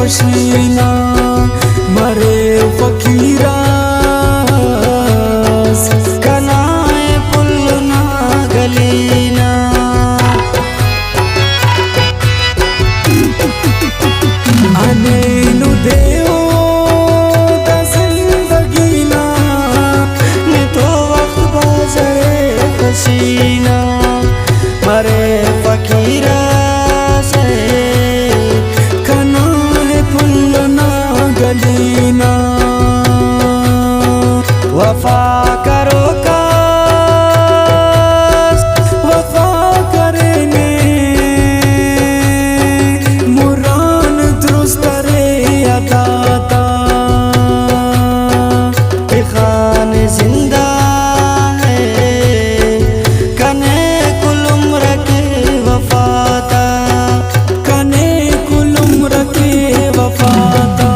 पशीना मरे फकीरास कनाए पुलना गलीना अनेनु देओ दा जिंदगीना ने तो वक्त बाज़े पसीना मरे फकीरास कनाए पुलना गलीना वफा करो काश वफा करेने मुरान दुरुस्त रे अदाता खान जिंदा है कने कुल उम्र के वफाता कने कुल उम्र के वफाता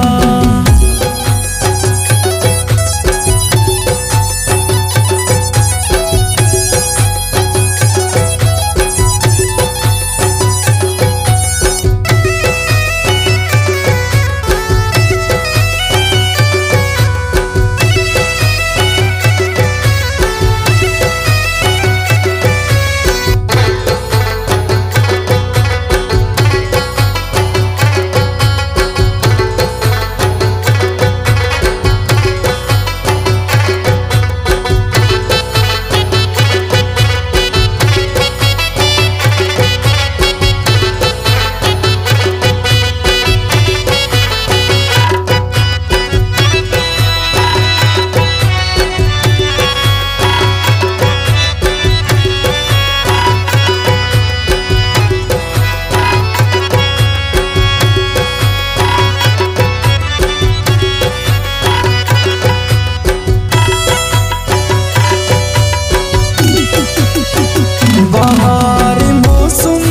बहार मौसम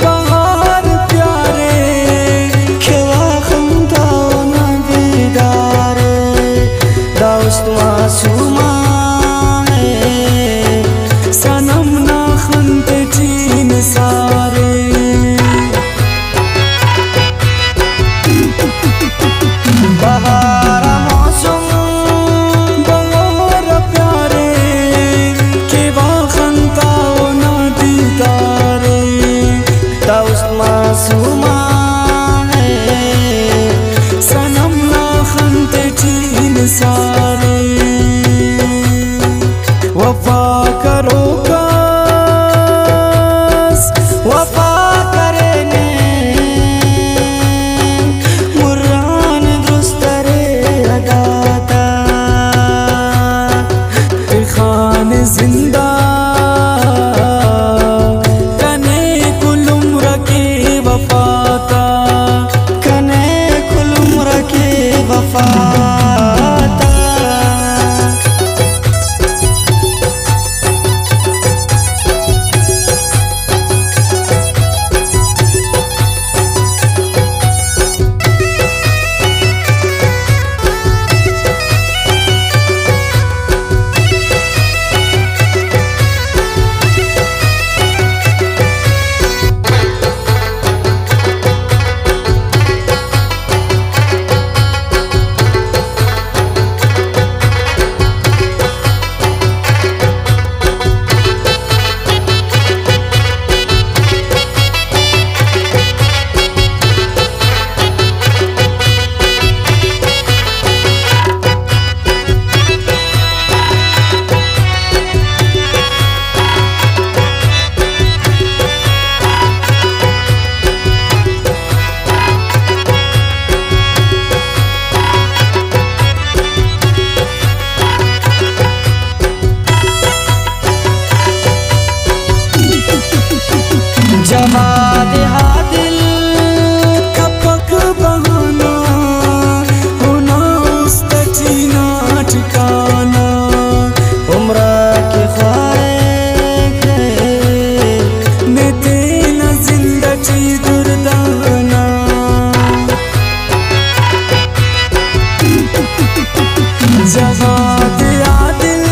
बहार प्यारे खिला खंदा ना दीदारे दोस्त मासूमा है सनम ना खंते चीन सारे बहार मौसम बहार प्यारे मासूमा है सनम ना खंते चीन सारे वफा करो काश वफा करेने मुरान दुरुस्त रे अदाता खान जिंदा वफाता कने कुल उम्र के वफाता जवाद हादिल कपक बहाना होना उस्तचीना ठिकाना उम्र के ख्वाहिश ने तेना जिंदगी दुर्दाना जवाद हादिल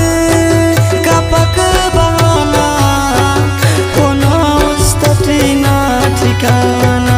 कपक बहाना होना उस्तचीना ठिकाना